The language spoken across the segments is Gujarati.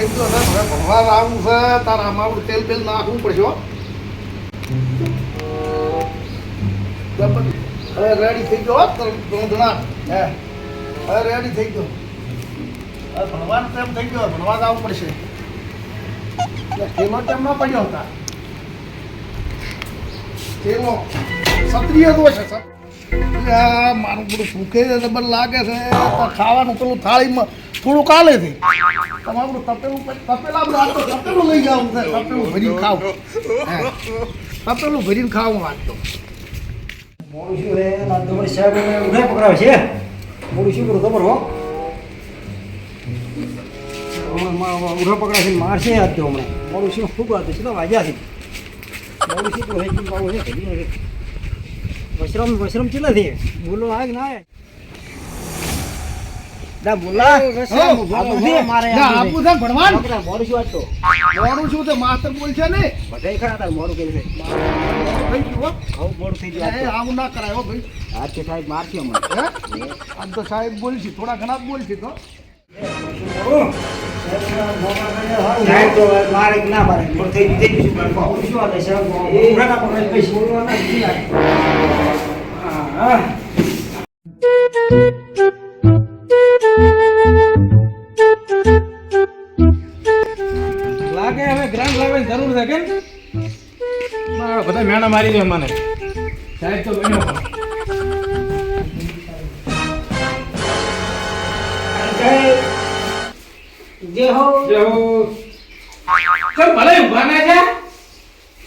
થઈ ગયો છે હવે ભણવા લાવવું છે તારા આમાં તેલ બેલ નાખવું પડશે હો. હવે રેડી થઈ ગયો ધોંધણા હે હવે રેડી થઈ ગયો હવે ભણવાનો ટાઈમ થઈ ગયો ભણવા જવું પડશે એટલે એમાં ટાઈમ ના પડ્યો હતા એનો ક્ષત્રિય દોષ છે મારું બધું ભૂખે ડબલ લાગે છે તો ખાવાનું પેલું થાળીમાં થોડુંક આલે છે તમારું તપેલું લઈ જવું છે તપેલું ભરીને ખાવું તપેલું ભરીને ખાવું વાંચતો મોડું શું છે તમારી સાહેબ ઉઠાઈ પકડાવે છે મોડું શું કરું ખબર હો ઉઠા પકડાશે મારશે આજ તો હમણાં મોડું શું ખૂબ વાત છે વાગ્યા છે મોડું શું કહે વશરમ ચેલા છે બોલો આગ ના આવે દા બોલા મારે આપું છે ભણવાનું મોડું શું વાંચતો મોડું શું છે માસ્તર બોલ છે ને બધા ખરા તાર મોડું કર્યું છે થઈ ગયું મોડું થઈ ગયું આવું ના કરાય હો ભાઈ આજ તો સાહેબ મારશે હે આજ તો સાહેબ બોલ છે થોડા ઘણા જ બોલ છે તો સાહેબ તો મારે ના મારે મોડું થઈ ગયું શું કરવું શું વાત છે સાહેબ ઉઠાના પકડાઈ કઈ બોલવાના નથી હા લાગે હવે ગ્રાન્ડ લાવવાની જરૂર છે કેમ બધા મેણા મારી દે મને સાહેબ તો બન્યો જે હો કેમ ભલે ઉભા ના છે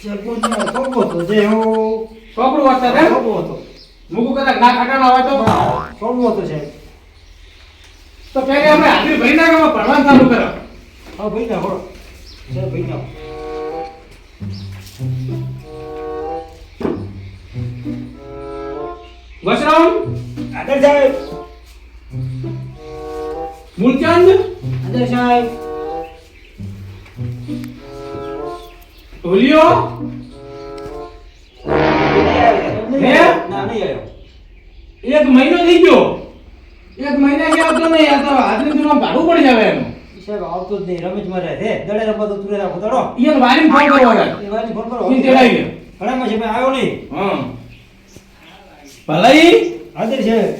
સરપંચનો છોકરો તો જે હો છોકરું વાંચતા છે છોકરો હતો મુકુ કદાચ ના ખાટાના હોય તો છોકરો હતો સાહેબ તો પહેલે આપણે હાજરી ભરી નાખો ભણવાનું ચાલુ કરો હા ભાઈ ના હોડો સાહેબ ભાઈ ના વસરામ આદર સાહેબ મૂલચંદ આદર સાહેબ ઢોલિયો ના નહીં આવ્યો એક મહિનો થઈ ગયો એક મહિના કે આવતો નહીં આ તો હાજરી તું ભાડું પડી જાવે એનું સાહેબ આવતો જ નહીં રમેશ મારે છે દડે રમવા તો તુરે રાખો દડો ઈયન વારીને ફોન કરો હવે એ વાલી ફોન કરો ઈયન તેડાઈ લે ઘણામાં છે મેં આવ્યો નહીં હા ભલાઈ આદર સાહેબ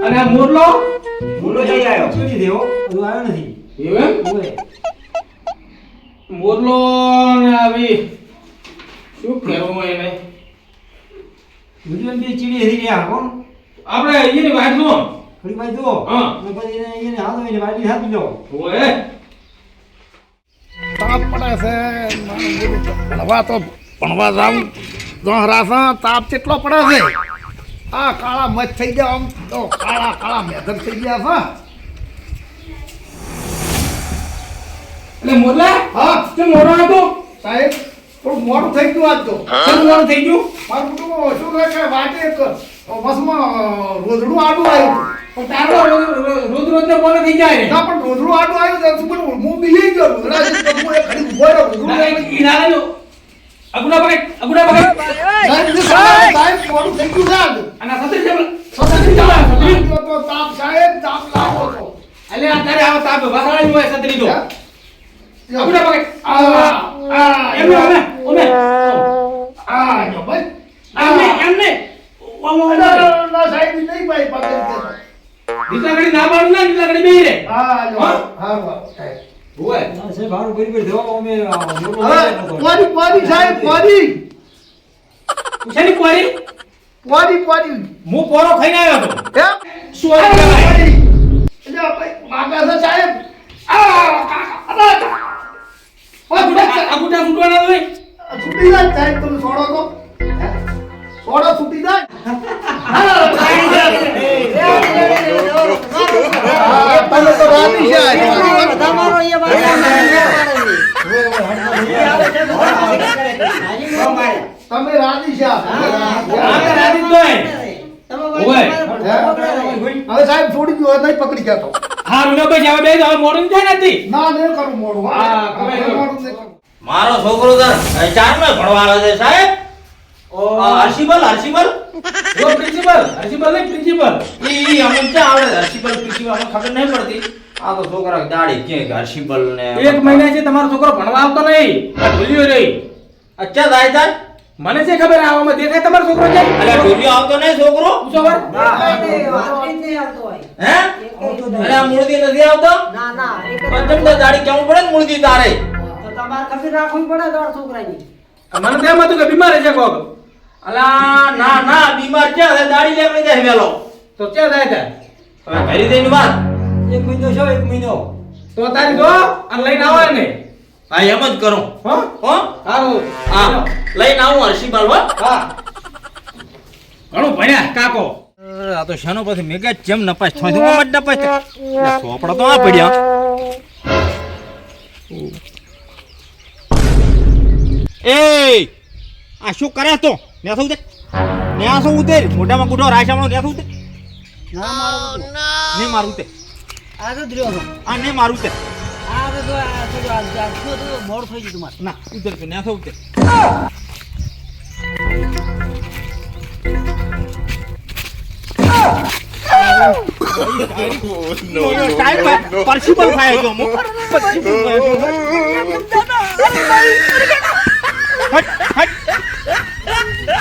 અને આ મોરલો બોલો જઈ આવ્યો ચીડી દેવો હજુ આવ્યો નથી એવું એમ ઓય મોરલો ને આવી શું કહેવું એને વિડિયો બી ચીડી હતી રહ્યા કોણ આપણે અહીંની વાત નો થોડી ભાઈ જો હા. ને પછી એને હાલો એને વાડી હાથ લો ઓએ તાપ પડે છે ભણવા તો ભણવા જાઉં દોહરાસા તાપ કેટલો પડે છે આ કાળા મચ થઈ ગયા આમ તો કાળા કાળા મેધર થઈ ગયા છે એટલે મોરલા હા તે મોરો હતો સાહેબ થોડું મોડું થઈ ગયું આજ તો શું મોરો થઈ ગયું મારું બધું શું કહે કે વાટે એક બસમાં રોજડું આડું આવ્યું પણ તારો રોજ રોજ ને બોલે થઈ જાય ના પણ રોજડું આડું આવ્યું તો શું કરું હું બીલી ગયો રોજડા જે તો હું એક ઘડી ઉભો રહ્યો રોજડું ઈ નાનો અગુડા પકડ સાહેબ મોડું થઈ ગયું છે આજ અને સતરી જબલ સતરી જવા તો તાપ સાહેબ તાપ લાવો તો અલે આ તારે આવો તાપ વસાડી હોય સતરી તો અગુડા પકડ એમને ઓમે આ જો ભાઈ એમને ના સાહેબ નહીં ભાઈ પકડી દેતો દીકરા ઘડી ના પાડું ના દીકરા ઘડી બેહી રે હા જો હા સાહેબ ઓય ના સાહેબ હારું કરી દેવો અમે પોરી સાહેબ પોરી શેની પોરી પોરી હું પોરો ખાઈને આવ્યો તો એમ સોરી કહેવાય એટલે ભાઈ માગા છે સાહેબ અગુડા ફૂટવાના હોય છૂટી જાય સાહેબ તમે છોડો તો છોડો છૂટી જાય તમે તો રાતી છે તમારો તમે રાજી છે આપણે રાજી જ હોય ઓય હવે સાહેબ છોડી ગયો નહીં પકડી ગયા તો હા મને બસ હવે બે હવે મોડું થાય નથી ના નહીં કરું મોડું હા, કમાઈ ગયો. મોડું નહીં કરું મારો છોકરો તો ચાર માં ભણવાનો છે સાહેબ હર્ષિબલ હર્ષિબલ જો પ્રિન્સિપલ હર્ષિબલ નહીં પ્રિન્સિપલ ઈ અમને ક્યાં આવડે હર્ષિબલ પ્રિન્સિપલ અમને ખબર નહીં પડતી આ તો છોકરા દાડી કે હર્ષિબલ ને એક મહિનાથી તમારો છોકરો ભણવા આવતો નહીં આ ઢોલિયો રહી અચ્છા જાય તાર મને છે ખબર આવામાં દેખાય તમારો છોકરો જાય અલ્યા ઢોલિયો આવતો નહીં છોકરો પૂછો વાર હે અરે આ મૂળદી નથી આવતો પંચમ તો દાડી કેવું પડે ને મૂળદી તારે મને તો એમ હતું કે બીમાર છે કોક અલા ના ના બીમાર ક્યાં છે દાડી લેવડી જાય વેલો તો ક્યાં જાય તાર હવે ઘરી જઈને વાત એક મહિનો તો તારી જો અને લઈને આવો ને હા એમ જ કરો હો હો સારું હા લઈને આવું હર્ષિબલ હો હા ઘણું ભણ્યા કાકો આ તો શાનો પછી મેગા જેમ નપાસ થોય તો મત નપાસ સોપડા તો આ પડ્યા એ આ શું કરે તો ને શું ઉતર ને આ શું ઉતર મોઢામાં ગુઠો રાશામાં ને શું ઉતર ને મારું ઉતર આ ને મારું ઉતર ના ઉતર તો ને શું ઉતર પરસિબલ ખાય જો મો પરસિબલ ખાય જો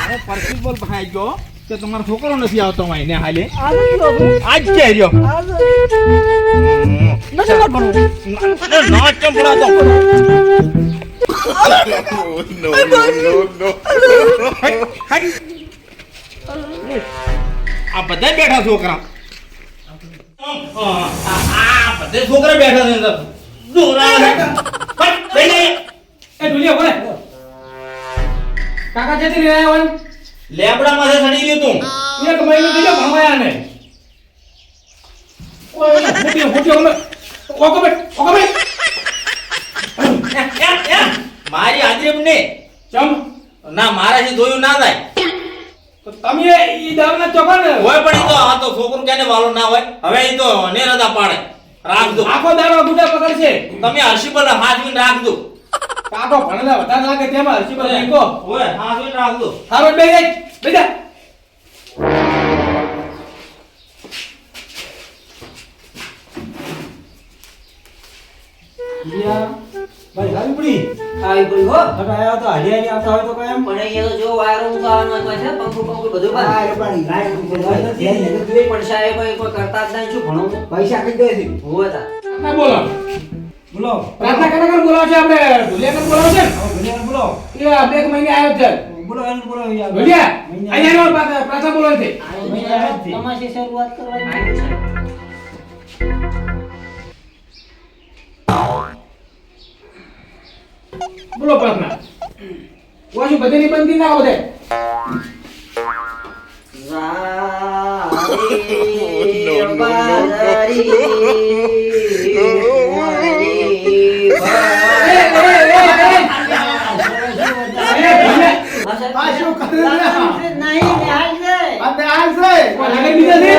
હટ પરસિબલ ખાય જો કે તમારો છોકરો નથી આવતો ને હાલે આજ કે રહ્યો નથી લાગવાનું ના ચંપડા તો આ બધા બેઠા છોકરા આ બધા છોકરા બેઠા છે અંદર દોરા હટ બેને એ ઢોલિયો બોલે કાકા જતી રહ્યા હોય લેબડા માં સડી ગયો તું એક મહિનો થઈ ગયો ભણવાયા ને ઓય ફૂટી અમે ઓકો બે મારી હાજરી ને ચમ ના મારાથી જોયું ના થાય તો તમે ઈ દાવના ચોકા ને હોય પણ ઈ તો આ તો છોકરું કેને વાલો ના હોય હવે ઈ તો ને રજા પાડે રાખજો આખો દાડો ગુડા પકડશે તમે હર્ષિબલ હાથવીને રાખજો કાકો ભણેલા વધારે લાગે તેમાં હર્ષિબલ બેંકો હોય હાથવીને રાખજો હારો બે જાય બેજા ભાઈ આવી પડી હો હટાયા તો હરિયાળી આવતા હોય તો કાયમ પણ અહીંયા તો જો વાયરો ઉગાવાનો હોય છે પંખો બધું બંધ. હા એ પણ લાઈટ ઉપર હોય તો ધ્યાન નહીં તું પણ સાહેબ કોઈ કરતા જ નહીં શું ભણો તો પૈસા કઈ દે છે હોય તા ના બોલો બોલો પ્રાર્થના કરે કર બોલાવ છે આપણે ઢોલિયા કર બોલાવ છે ભણ્યા બોલો એ આ બે મહિને આવ્યો છે બોલો એને બોલો યાર ઢોલિયા અહીંયા પ્રાર્થના બોલાવ છે તમારી શરૂઆત કરવાની છે. બોલો પ્રાર્થના વાજુ બધાની બંધી ના બધે આ શું કરે છે? નહીં નિહાલ છે. અને આ છે લાગે બીજા છે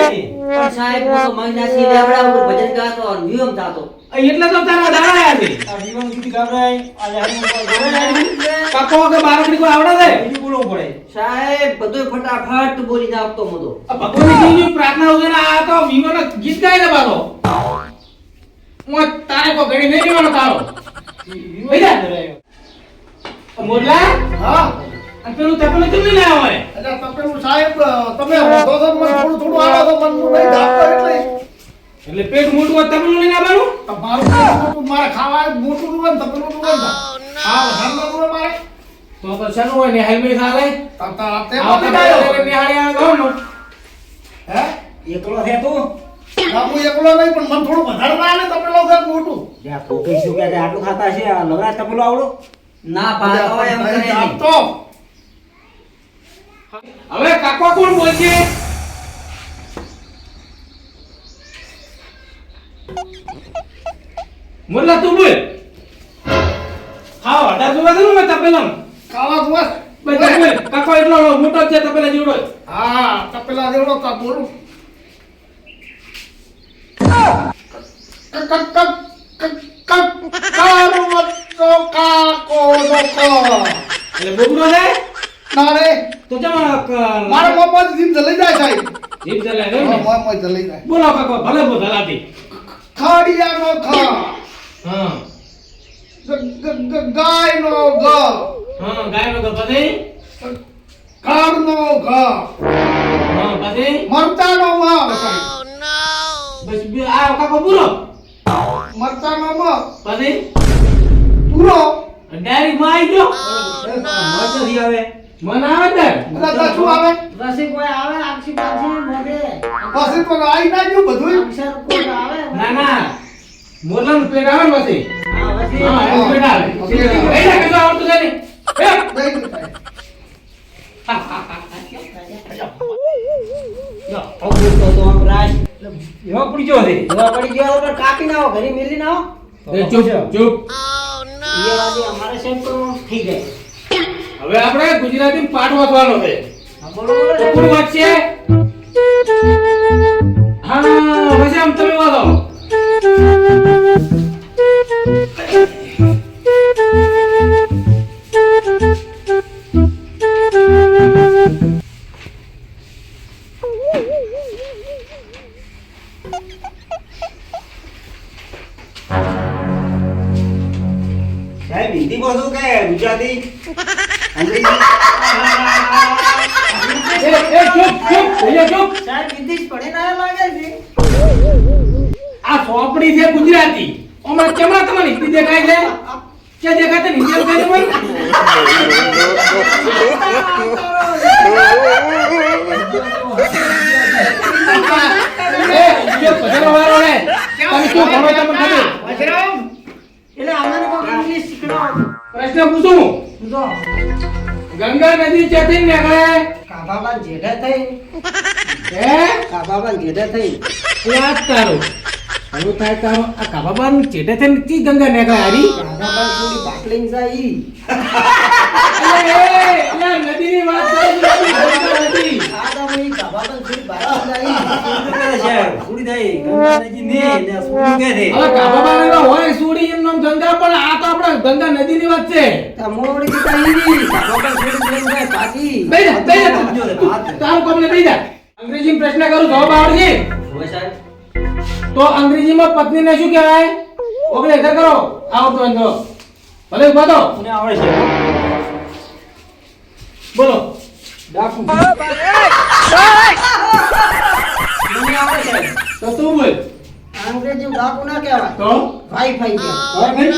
પણ સાહેબ હું તો મહિનાથી લેવડા ઉપર ભજન ગાતો અને નિયમ થાતો. એટલે તો તારા દાડા આયા છે આ જીવન સુધી ગાબરાય અને હરિયાળી કાકો કે બારકડી કોઈ આવડે છે બીજું બોલવું પડે સાહેબ બધું ફટાફટ બોલી નાખતો મતો. આ ભગવાનની જીવની પ્રાર્થના હોય ને આ તો વિમોનો ગીત ગાય ને બારો હું તારે કો ઘડી નહીં દેવાનો તારો મોરલા હા અને પેલું તપેલું કેમ નહીં લાવ્યો હોય એટલે તપેલું સાહેબ તમે વધો છો મને થોડું થોડું આવો તો મન નહીં ધાપતો એટલે એટલે પેટ મોટું હોય તપેલું લઈને આવવાનું તમારું પેટ મોટું મારે ખાવા મોટું હોય ને તપેલું હોય ને હા વધારે હોય મારે તો તો શાનું હોય ને હેલ્મેટ આવે તતા તે આ બધી ગાયો નિહાળી આવે ગામનો હે એકલો છે તું બાપુ એકલો નહીં પણ મને થોડું વધારે ના આવે તપેલો છે મોટું જ્યાં કોકી શું કે આટલું ખાતા છે આ નવરાજ તપેલો આવડો ના પાડો હોય એમ કરે નહીં નહીં. આપતો હવે કાકો કોણ બોલશે મોરલા તું બોલ ખાવા અઢાર જોવા દે ને તપેલા ખાવા જોવા બધા બોલ કાકો એટલો મોટો છે તપેલા જેવડો જ. હા તપેલા જેવડો તા બોલું એટલે બોબડો છે ના રે જીભ દલાય ને? મોય મોય જલાઈ જાય. બોલો કાકો ભલે બો દલાતી. ખાડિયાનો ખા, હા ગાયનો ગ, હા ગાયનો તો પછી કાળનો ઘ, હા પછી મરચાનો મ, બસ આ કાકો પૂરો મરચાનો મ, પછી પૂરો. ડાયરેક્ટ માં આવી ગયો. મજરી આવે મન આવે ને એટલે શું આવે? રસી કોઈ આવે આક્ષી પાછી મોઢે પછી તો આઈ ના ગયું બધું. અક્ષર કોઈ આવે ના ના મોરલાનું પેટ આવે ને પછી હા વસી હા એનું પેટ આવે એ ના કશું આવડતું છે ને યો ઓગું તો અમરાજ એવો પડી ગયો છે જો પડી ગયો તો કાપી નાઓ ઘરે મેલી નાઓ એ ચૂપ ચૂપ ये वाली हमारे सेट तो ठीक है હવે આપણે ગુજરાતી પાઠ વાંચવાનો છે अब बोलो बोलो તો કોણ વાંચશે હા પછી આમ તમે વાંચો साहब हिंदी बोलो क्या गुजराती अंग्रेजी એ ચૂપ ચૂપ ભૈયા ચૂપ साहब हिंदी पढ़े ना लागे जी આ સોપડી છે ગુજરાતી ઓમાં કેમરા તમને હિન્દી દેખાય છે કે દેખાતે હિન્દી દેખાય છે એ જે પછાડો વાળો રે તમે શું ભણો તમે ખબર वजराम એટલે આમને કો ઇંગ્લિશ શીખડાવો પ્રશ્ન પૂછું જો ગંગા નદી ક્યાંથી નીકળે કાબાબા જેઠા થઈ હે કાબાબા જેઠા થઈ યાદ તારો હવે થાય તારો આ કાબાબાન ચેટે થઈને કી ગંગા નીકળે હારી કાબાબા થોડી બાટલિંગ જાય અરે નદીની વાત કરે છે ગંગા નદી આદા મઈ કાબાબા થોડી બાટલિંગ જાય થોડી જાય ગંગા નદી ને ને સુડી કે છે હવે કાબાબાને તો હોય સુડી એમ નામ ગંગા પણ આ તો આપણે ગંગા નદીની વાત છે તમોડી કી તાઈ કાબાબા થોડી લઈને જાય પાછી બેજા તારું કોમને બેજા અંગ્રેજીમાં પ્રશ્ન કરું જવાબ આવડશે હોય સાહેબ તો અંગ્રેજીમાં પત્નીને શું કહેવાય ઓગણે ઇધર કરો આવડતો હોય તો ભલે ઉભા તો મને આવડે છે બોલો ડાકુ મને આવડે છે તો તું બોલ અંગ્રેજી ડાકુ ના કહેવાય તો વાઈફાઈ કહેવાય હવે ભાઈ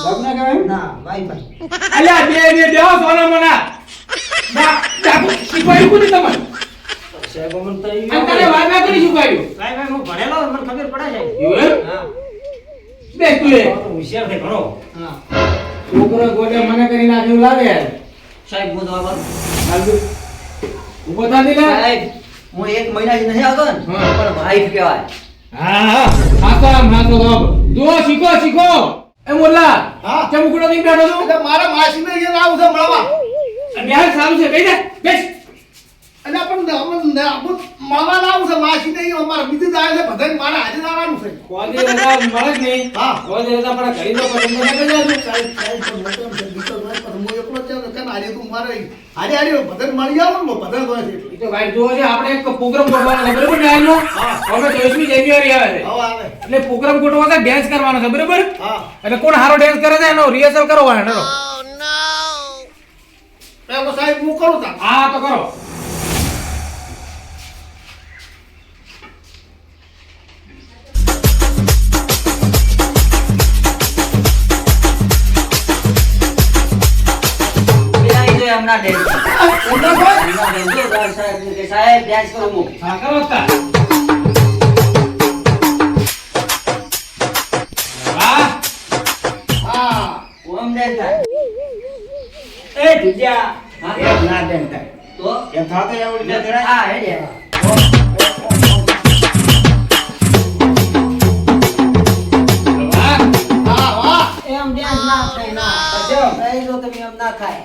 ડાકુ ના કહેવાય ના વાઈફાઈ અલ્યા બે દેવો સોના મના ડાકુ શીખવાયું કોની તમને સાહેબ મને તો અને તને વાયવા કોની શીખવાયું વાઈફાઈ હું ભણેલો મને ખબર પડે છે એવું એમ હા બે તું એ હોશિયાર છે ઘણો હા છોકરો ગોટે મને કરી નાખ્યું લાગે યાર સાહેબ હું દવા હાલજો ઉભો થા દીલા સાહેબ હું 1 મહિનાથી નથી આવતો ને હા. પણ વાઈફ કહેવાય હા હાસો બાબ જો શીખો એ મોલ્લા હા. કેમ ઉકળો નહીં બેઠો છું એટલે મારા માસીને અહીંયા આવું છે મળવા. બેહાર સારું છે બેસ બેસ એટલે આપણને મળવા આવું છે માસીને અહીંયા અમારે બીજું જ આવે છે બધાને મારે હાજર આવવાનું છે. કોદે રજા મળે જ નહીં હા. કોદે રજા પણ ઘરે તો પસંદ ન કરી જાજો સાહેબ, તો મોટો છે, બીજો નહીં, પણ હું એકલો જ છું. કેમ હારે તું મારે હારે બધાને મળી આવો ને બધા હોય છે. એ તો ભાઈ જોવો છે આપણે એક પ્રોગ્રામ ગોઠવવાનો છે બરાબર ને આજનો હા. હવે 24મી જાન્યુઆરી આવે છે હવે આવે. એટલે પ્રોગ્રામ ગોઠવવા છે ડેન્સ કરવાનો છે બરાબર હા. એટલે કોણ હારો ડેન્સ કરે છે એનો રિહર્સલ કરવાનો છે પેલો સાહેબ હું કરું તા. હા તો કરો પેલા ઈ તો એમના ડેન્સ એમના કોઈ? સાહેબ કે સાહેબ ડેન્સ કરો હું હા કરો તા વાહ હા. ઓમ ડેન્સ થાય એ દુજ્યા હા? એક ના દેન થાય તો એમ થાતો આવડી જાય તેરા હા હે ડે વાહ હા, વાહ. એમ ડેન્સ ના થાય ના કેમ? થઈ જો તમે એમ ના થાય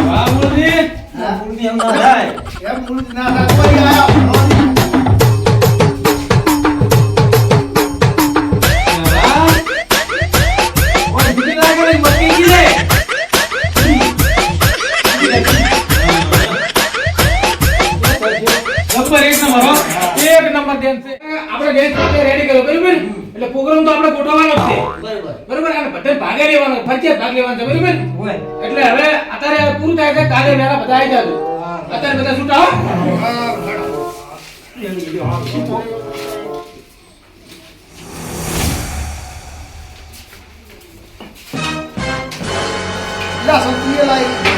વાહ મુરલી હા પૂર્વી એમ ના થાય એમ ભૂલ ના થાય. કોઈ આયા ભણવાની. વાહ ઓય દીદી લાગે મસ્તી કી રે બરોબર એક નંબર હો એક નંબર ડેન્સ છે આપણે ડેન્સ રેડી કર્યો બરોબર એટલે પ્રોગ્રામ તો આપણે ગોઠવવાનો જ છે બરોબર બરોબર અને બધા ભાગે લેવાનો ફરજિયાત ભાગ લેવાનો છે બરોબર હોય. એટલે હવે અત્યારે પૂરું થાય છે કાલે વેલા બધા આવી જાજો અત્યારે બધા છૂટા હો લા સંતીએ લાઈ